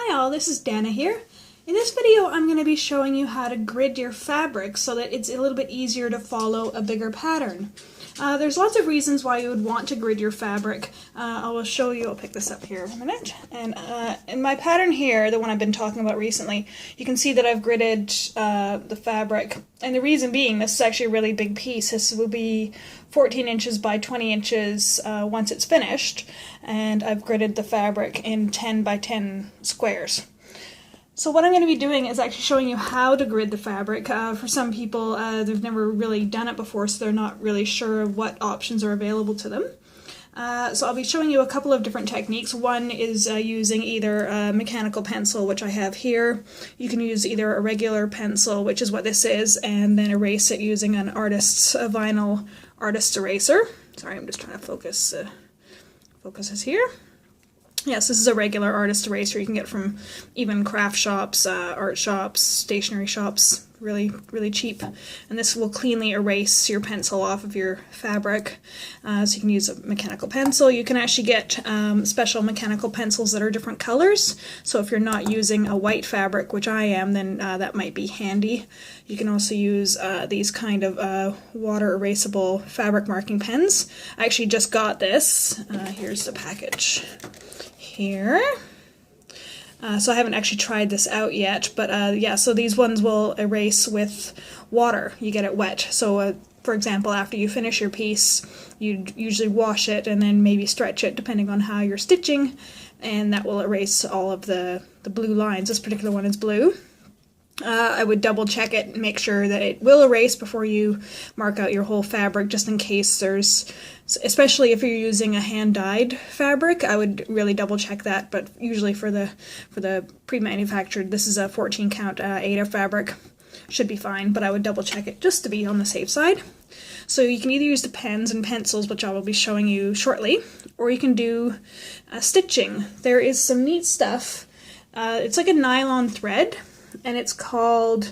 Hi all, this is Dana here. In this video I'm going to be showing you how to grid your fabric so that it's a little bit easier to follow a bigger pattern. There's lots of reasons why you would want to grid your fabric. I will show you, I'll pick this up here in a minute. And in my pattern here, the one I've been talking about recently, you can see that I've gridded the fabric. And the reason being, this is actually a really big piece. This will be 14 inches by 20 inches once it's finished. And I've gridded the fabric in 10 by 10 squares. So what I'm going to be doing is actually showing you how to grid the fabric. For some people, they've never really done it before, so they're not really sure what options are available to them. So I'll be showing you a couple of different techniques. One is using either a mechanical pencil, which I have here. You can use either a regular pencil, which is what this is, and then erase it using a vinyl artist's eraser. Sorry, I'm just trying to focus. Focus is here. Yes, this is a regular artist eraser you can get from even craft shops, art shops, stationery shops, really cheap. And this will cleanly erase your pencil off of your fabric. So you can use a mechanical pencil. You can actually get special mechanical pencils that are different colors. So if you're not using a white fabric, which I am, then that might be handy. You can also use these kind of water erasable fabric marking pens. I actually just got this. Here's the package. Here. So I haven't actually tried this out yet, but yeah, so these ones will erase with water. You get it wet. So for example, after you finish your piece, you'd usually wash it and then maybe stretch it depending on how you're stitching, and that will erase all of the blue lines. This particular one is blue. I would double check it and make sure that it will erase before you mark out your whole fabric, just in case there's, especially if you're using a hand-dyed fabric, I would really double check that. But usually for the pre-manufactured, this is a 14 count Aida fabric, should be fine, but I would double check it just to be on the safe side. So you can either use the pens and pencils, which I will be showing you shortly, or you can do stitching. There is some neat stuff. It's like a nylon thread, and it's called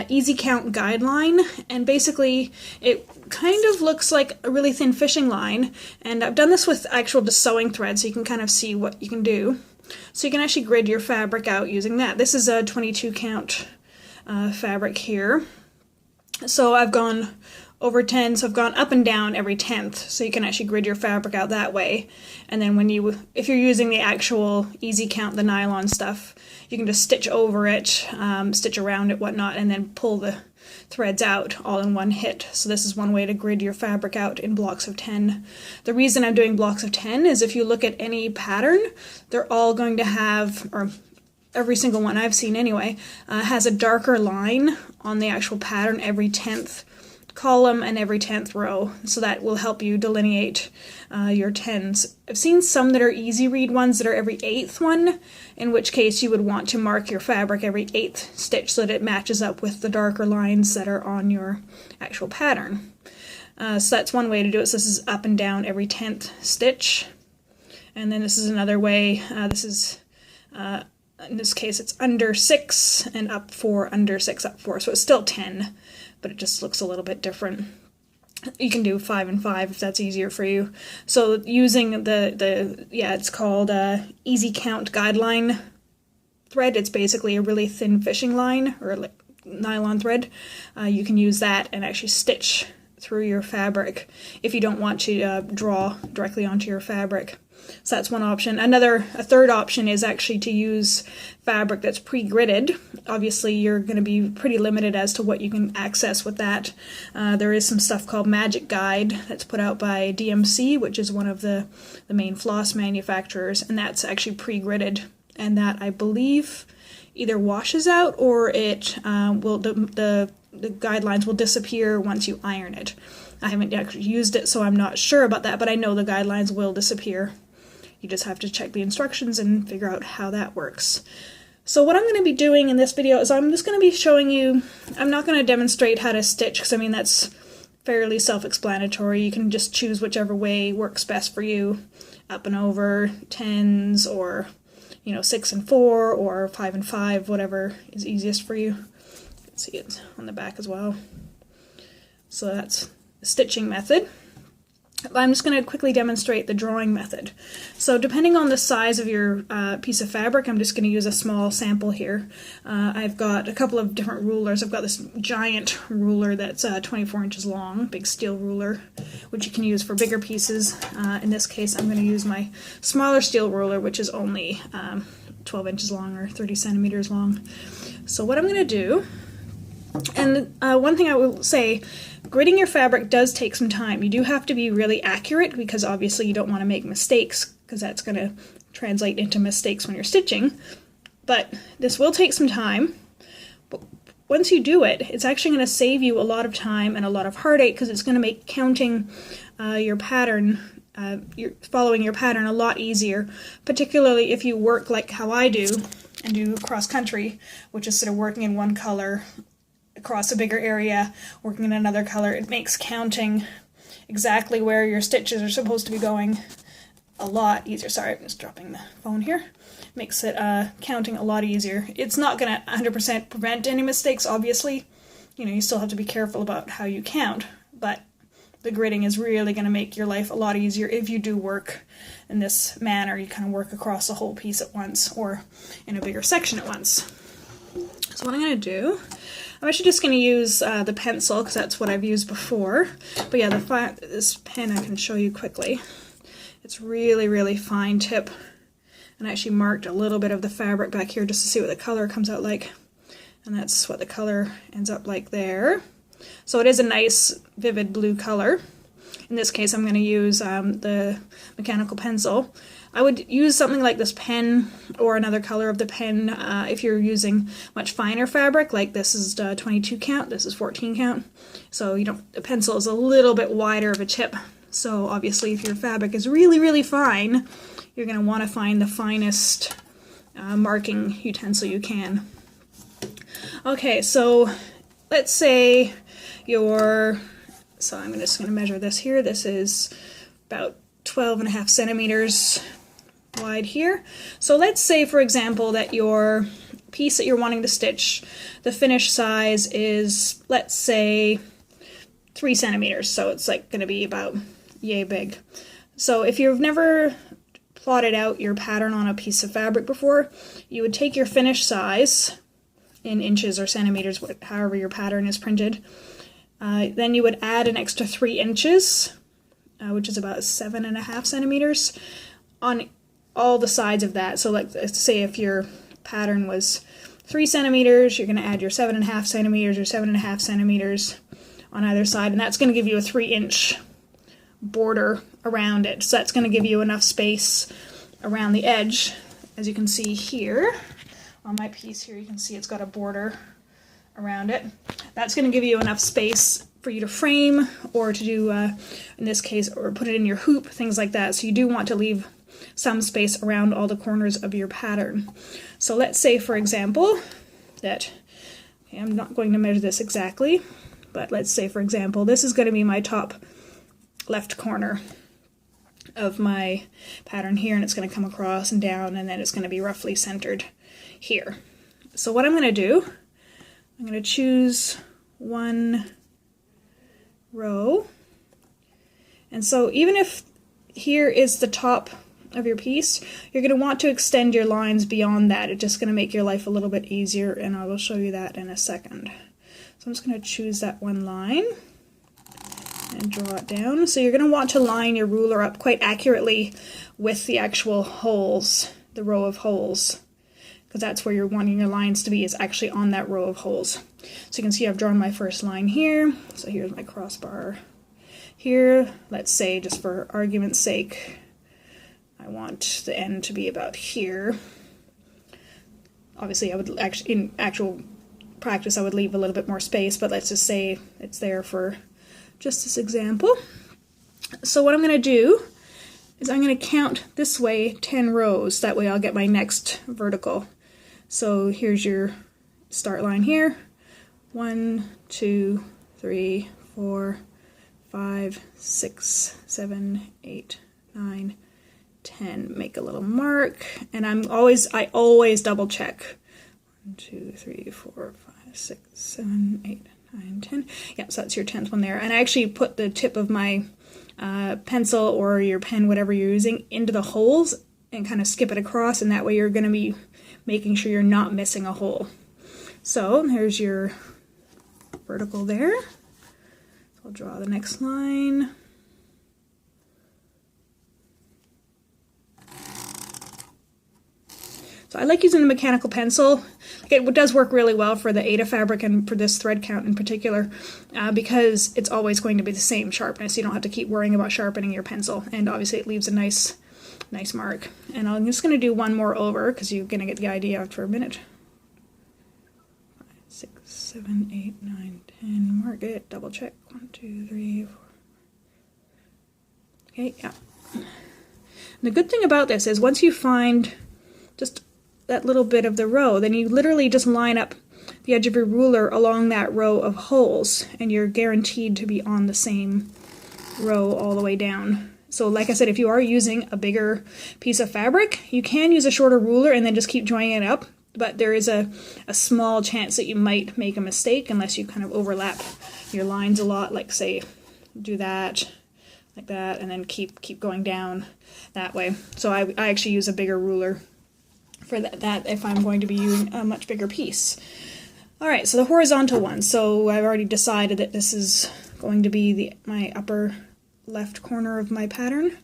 Easy Count Guideline, and basically it kind of looks like a really thin fishing line, and I've done this with actual just sewing thread so you can kind of see what you can do. So you can actually grid your fabric out using that. This is a 22 count fabric here. So I've gone over 10, so I've gone up and down every 10th, so you can actually grid your fabric out that way. And then if you're using the actual Easy Count, the nylon stuff, you can just stitch over it, stitch around it, whatnot, and then pull the threads out all in one hit. So this is one way to grid your fabric out in blocks of 10. The reason I'm doing blocks of 10 is if you look at any pattern, they're all going to have, or every single one I've seen anyway, has a darker line on the actual pattern every 10th column and every 10th row, so that will help you delineate your 10s. I've seen some that are easy read ones that are every 8th one, in which case you would want to mark your fabric every 8th stitch so that it matches up with the darker lines that are on your actual pattern. So that's one way to do it. So this is up and down every 10th stitch, and then this is another way. This is in this case it's under 6 and up 4, under 6, up 4, so it's still 10, but it just looks a little bit different. You can do 5 and 5 if that's easier for you. So using it's called Easy Count Guideline thread. It's basically a really thin fishing line, or like nylon thread. You can use that and actually stitch through your fabric if you don't want to draw directly onto your fabric. So that's one option. A third option is actually to use fabric that's pre-gridded. Obviously you're going to be pretty limited as to what you can access with that. There is some stuff called Magic Guide that's put out by DMC, which is one of the main floss manufacturers, and that's actually pre-gridded, and that I believe either washes out or it will the guidelines will disappear once you iron it. I haven't actually used it, so I'm not sure about that, but I know the guidelines will disappear. You just have to check the instructions and figure out how that works. So what I'm going to be doing in this video is I'm just going to be showing you, I'm not going to demonstrate how to stitch, because I mean that's fairly self-explanatory. You can just choose whichever way works best for you, up and over, 10s, or 6 and 4, or 5 and 5, whatever is easiest for you. You can see it on the back as well. So that's the stitching method. I'm just going to quickly demonstrate the drawing method. So depending on the size of your piece of fabric, I'm just going to use a small sample here. I've got a couple of different rulers. I've got this giant ruler that's 24 inches long, big steel ruler, which you can use for bigger pieces. In this case, I'm going to use my smaller steel ruler, which is only 12 inches long or 30 centimeters long. So what I'm going to do, and one thing I will say, gridding your fabric does take some time. You do have to be really accurate because obviously you don't want to make mistakes because that's going to translate into mistakes when you're stitching. But this will take some time. But once you do it, it's actually going to save you a lot of time and a lot of heartache because it's going to make counting your pattern, following your pattern a lot easier, particularly if you work like how I do and do cross country, which is sort of working in one color across a bigger area, working in another color. It makes counting exactly where your stitches are supposed to be going a lot easier. Sorry, I'm just dropping the phone here. Makes it counting a lot easier. It's not going to 100% prevent any mistakes, obviously. You know, you still have to be careful about how you count, but the gridding is really going to make your life a lot easier if you do work in this manner. You kind of work across the whole piece at once or in a bigger section at once. So what I'm going to do, I'm actually just going to use the pencil because that's what I've used before. But yeah, this pen I can show you quickly. It's really, really fine tip. And I actually marked a little bit of the fabric back here just to see what the color comes out like. And that's what the color ends up like there. So it is a nice, vivid blue color. In this case, I'm going to use the mechanical pencil. I would use something like this pen or another color of the pen if you're using much finer fabric, like this is 22 count, this is 14 count. So the pencil is a little bit wider of a tip. So obviously if your fabric is really, really fine, you're going to want to find the finest marking utensil you can. Okay, so let's say so I'm just going to measure this here. This is about 12.5 centimeters wide here. So let's say, for example, that your piece that you're wanting to stitch, the finished size is, let's say, 3 centimeters. So it's like going to be about yay big. So if you've never plotted out your pattern on a piece of fabric before, you would take your finished size in inches or centimeters, however your pattern is printed. Then you would add an extra 3 inches, which is about 7.5 centimeters, on all the sides of that. So let's say if your pattern was 3 centimeters, you're going to add your 7.5 centimeters or 7.5 centimeters on either side, and that's going to give you a 3-inch border around it. So that's going to give you enough space around the edge. As you can see here, on my piece here, you can see it's got a border around it. That's going to give you enough space for you to frame or to do, in this case, or put it in your hoop, things like that. So you do want to leave some space around all the corners of your pattern. So let's say, for example, that, okay, I'm not going to measure this exactly, but let's say, for example, this is going to be my top left corner of my pattern here, and it's going to come across and down, and then it's going to be roughly centered here. So what I'm going to do, I'm going to choose one row, and so even if here is the top of your piece, you're going to want to extend your lines beyond that. It's just going to make your life a little bit easier, and I will show you that in a second. So I'm just going to choose that one line and draw it down. So you're going to want to line your ruler up quite accurately with the actual holes, the row of holes, because that's where you're wanting your lines to be, is actually on that row of holes. So you can see I've drawn my first line here. So here's my crossbar here. Let's say, just for argument's sake, I want the end to be about here. Obviously I would actually, in actual practice, I would leave a little bit more space, but let's just say it's there for just this example. So what I'm going to do is I'm going to count this way 10 rows. That way I'll get my next vertical. So here's your start line here. 1, 2, 3, 4, 5, 6, 7, 8, 9, 10. Make a little mark, and I always double check. 1, 2, 3, 4, 5, 6, 7, 8, 9, 10. Yeah, so that's your 10th one there. And I actually put the tip of my pencil or your pen, whatever you're using, into the holes and kind of skip it across, and that way you're going to be making sure you're not missing a hole. So there's your vertical there. So I'll draw the next line. So I like using the mechanical pencil. It does work really well for the Aida fabric and for this thread count in particular, because it's always going to be the same sharpness. You don't have to keep worrying about sharpening your pencil, and obviously it leaves a nice mark. And I'm just going to do one more over because you're going to get the idea after a minute. 5, 6, 7, 8, 9, 10. Mark it. Double check. 1, 2, 3, 4. Okay, yeah. And the good thing about this is once you find just that little bit of the row, then you literally just line up the edge of your ruler along that row of holes, and you're guaranteed to be on the same row all the way down. So like I said, if you are using a bigger piece of fabric, you can use a shorter ruler and then just keep joining it up, but there is a small chance that you might make a mistake unless you kind of overlap your lines a lot, like say do that, like that, and then keep going down that way. So I actually use a bigger ruler for that if I'm going to be using a much bigger piece. Alright, so the horizontal one. So I've already decided that this is going to be my upper left corner of my pattern.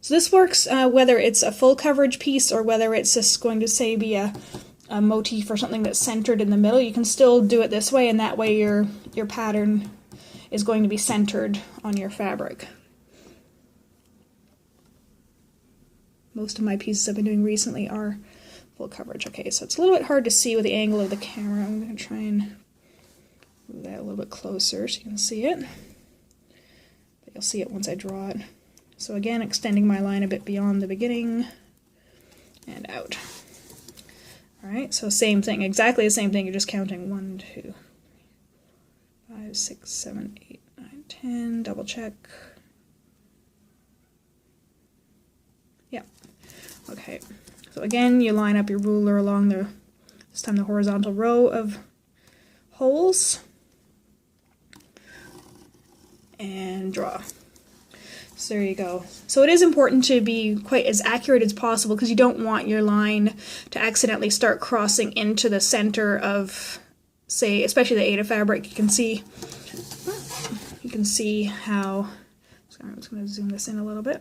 So this works whether it's a full coverage piece or whether it's just going to say be a motif or something that's centered in the middle. You can still do it this way, and that way your pattern is going to be centered on your fabric. Most of my pieces I've been doing recently are full coverage. Okay, so it's a little bit hard to see with the angle of the camera. I'm going to try and move that a little bit closer so you can see it. But you'll see it once I draw it. So again, extending my line a bit beyond the beginning and out. Alright, so same thing, exactly the same thing. You're just counting 1, 2, 5, 6, 7, 8, 9, 10. Double check. Yeah. Okay, so again, you line up your ruler along this time the horizontal row of holes, and draw. So there you go. So it is important to be quite as accurate as possible because you don't want your line to accidentally start crossing into the center of, say, especially the Aida fabric. You can see how, sorry, I'm just going to zoom this in a little bit.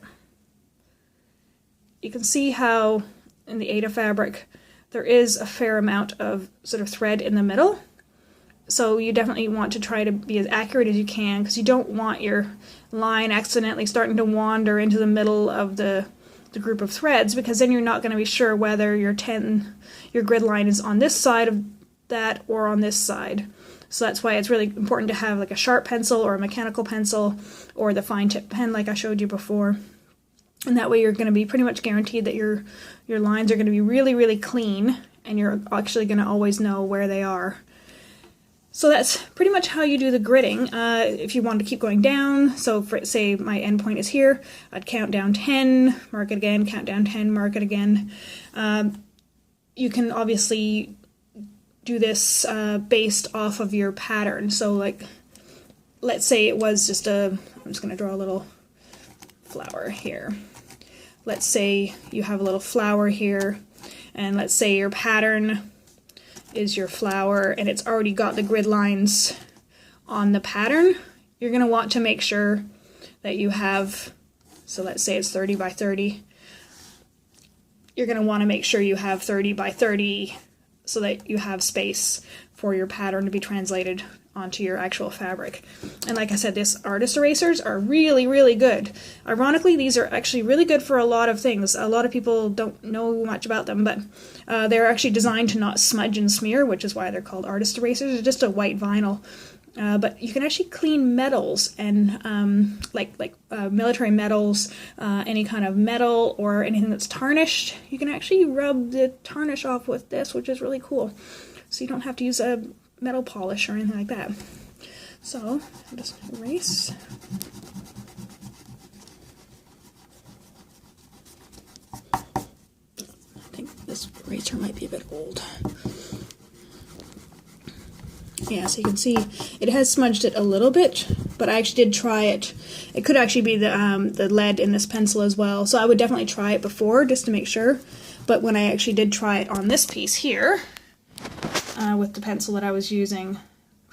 You can see how in the Aida fabric there is a fair amount of sort of thread in the middle. So you definitely want to try to be as accurate as you can because you don't want your line accidentally starting to wander into the middle of the group of threads, because then you're not going to be sure whether your grid line is on this side of that or on this side. So that's why it's really important to have like a sharp pencil or a mechanical pencil or the fine tip pen like I showed you before. And that way you're going to be pretty much guaranteed that your lines are going to be really, really clean, and you're actually going to always know where they are. So that's pretty much how you do the gridding. If you want to keep going down, so for, say my end point is here, I'd count down 10, mark it again, count down 10, mark it again. You can obviously do this based off of your pattern. So like, let's say it was just I'm just going to draw a little flower here. Let's say you have a little flower here, and let's say your pattern is your flower and it's already got the grid lines on the pattern. You're going to want to make sure that you have, so let's say it's 30 by 30. You're going to want to make sure you have 30 by 30 so that you have space for your pattern to be translated onto your actual fabric. And like I said, these artist erasers are really, really good. Ironically, these are actually really good for a lot of things. A lot of people don't know much about them, but they're actually designed to not smudge and smear, which is why they're called artist erasers. They're just a white vinyl. But you can actually clean metals and like military metals, any kind of metal or anything that's tarnished. You can actually rub the tarnish off with this, which is really cool. So you don't have to use a metal polish or anything like that. So I'll just erase. I think this eraser might be a bit old. Yeah, so you can see it has smudged it a little bit, but I actually did try it. It could actually be the lead in this pencil as well, so I would definitely try it before just to make sure. But when I actually did try it on this piece here, with the pencil that I was using,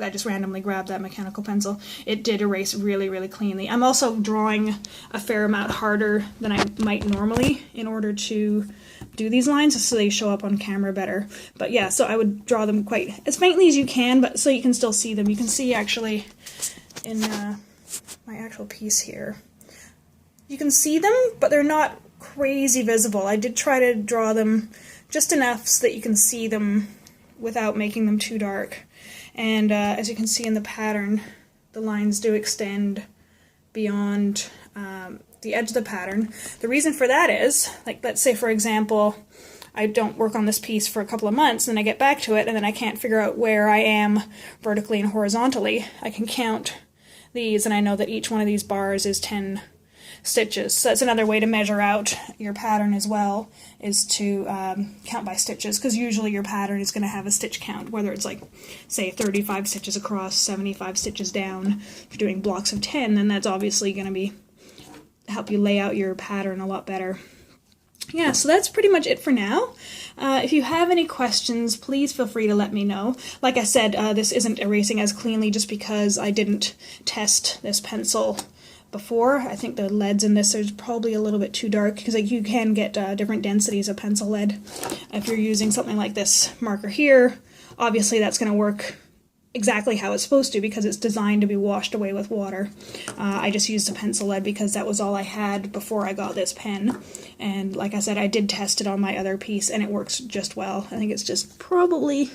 I just randomly grabbed that mechanical pencil, it did erase really, really cleanly. I'm also drawing a fair amount harder than I might normally in order to do these lines so they show up on camera better. But yeah, so I would draw them quite as faintly as you can, but so you can still see them. You can see actually in my actual piece here, you can see them, but they're not crazy visible. I did try to draw them just enough so that you can see them without making them too dark. And as you can see in the pattern, the lines do extend beyond the edge of the pattern. The reason for that is, like, let's say for example, I don't work on this piece for a couple of months, then I get back to it, and then I can't figure out where I am vertically and horizontally. I can count these, and I know that each one of these bars is 10 stitches. So that's another way to measure out your pattern as well, is to count by stitches, because usually your pattern is going to have a stitch count, whether it's like, say, 35 stitches across, 75 stitches down. If you're doing blocks of 10, then that's obviously going to help you lay out your pattern a lot better. Yeah, so that's pretty much it for now. If you have any questions, please feel free to let me know. Like I said, this isn't erasing as cleanly just because I didn't test this pencil before. I think the leads in this are probably a little bit too dark, because like you can get different densities of pencil lead. If you're using something like this marker here, obviously that's going to work exactly how it's supposed to because it's designed to be washed away with water. I just used a pencil lead because that was all I had before I got this pen, and like I said, I did test it on my other piece and it works just well. I think it's just probably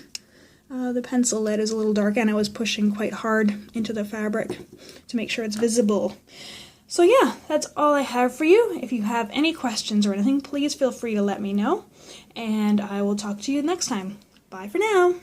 the pencil lead is a little dark, and I was pushing quite hard into the fabric to make sure it's visible. So yeah, that's all I have for you. If you have any questions or anything, please feel free to let me know, and I will talk to you next time. Bye for now.